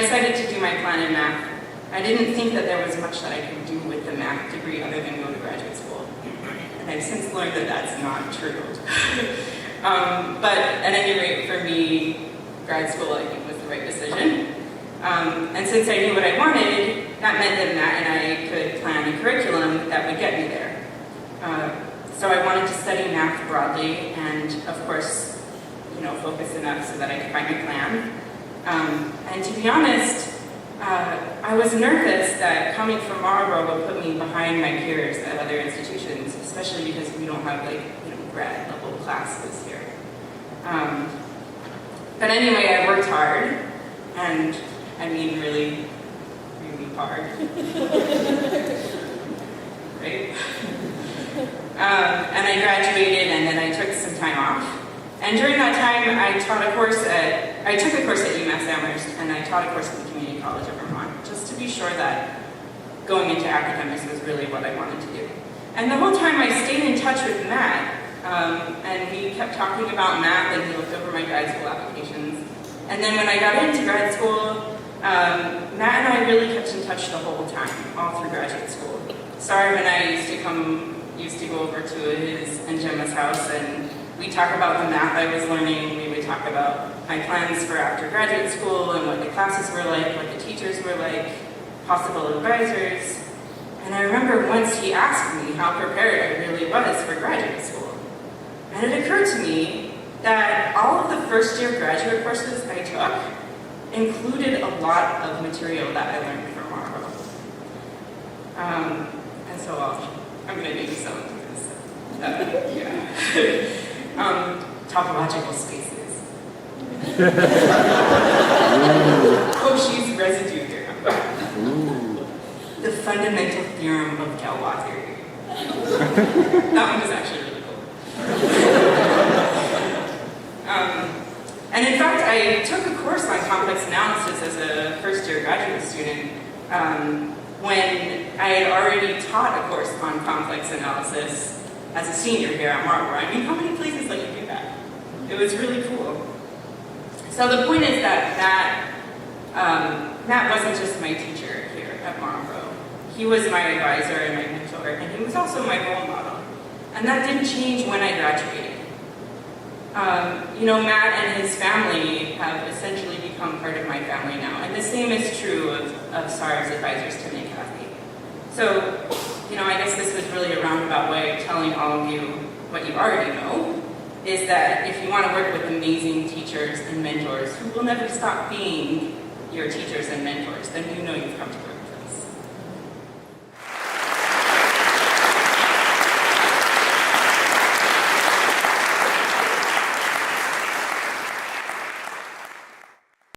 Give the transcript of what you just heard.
decided to do my plan in math, I didn't think that there was much that I could do with the math degree other than go to graduate school. And I've since learned that that's not true. But at any rate, for me, grad school, I think, was the right decision. And since I knew what I wanted, that meant that Matt and I could plan a curriculum that would get me there. So I wanted to study math broadly and, of course, focus enough so that I could find my plan. And to be honest, I was nervous that coming from Marlboro would put me behind my peers at other institutions, especially because we don't have grad level classes here. But anyway, I worked hard, and I mean really, really hard. Right? And I graduated, and then I took some time off. And during that time, I took a course at UMass Amherst, and I taught a course at the Community College of Vermont, just to be sure that going into academics was really what I wanted to do. And the whole time I stayed in touch with Matt, and we kept talking about math, and he looked over my grad school applications. And then when I got into grad school, Matt and I really kept in touch the whole time, all through graduate school. Sarv and I used to go over to his and Gemma's house, and we'd talk about the math I was learning. We would talk about my plans for after graduate school and what the classes were like, what the teachers were like, possible advisors. And I remember once he asked me how prepared I really was for graduate school. And it occurred to me that all of the first-year graduate courses I took included a lot of material that I learned from Marlboro. And so I'm going to name some because, topological spaces. Cauchy's residue theorem. The fundamental theorem of Galois theory. That one was actually really cool. And in fact, I took a course on complex analysis as a first-year graduate student when I had already taught a course on complex analysis as a senior here at Marlboro. I mean, how many places let you do that? It was really cool. So the point is that Matt wasn't just my teacher here at Marlboro. He was my advisor and my mentor, and he was also my role model. And that didn't change when I graduated. Matt and his family have essentially become part of my family now, and the same is true of Sarv's advisors, Tim and Kathy. So, I guess this was really a roundabout way of telling all of you what you already know, is that if you want to work with amazing teachers and mentors who will never stop being your teachers and mentors, then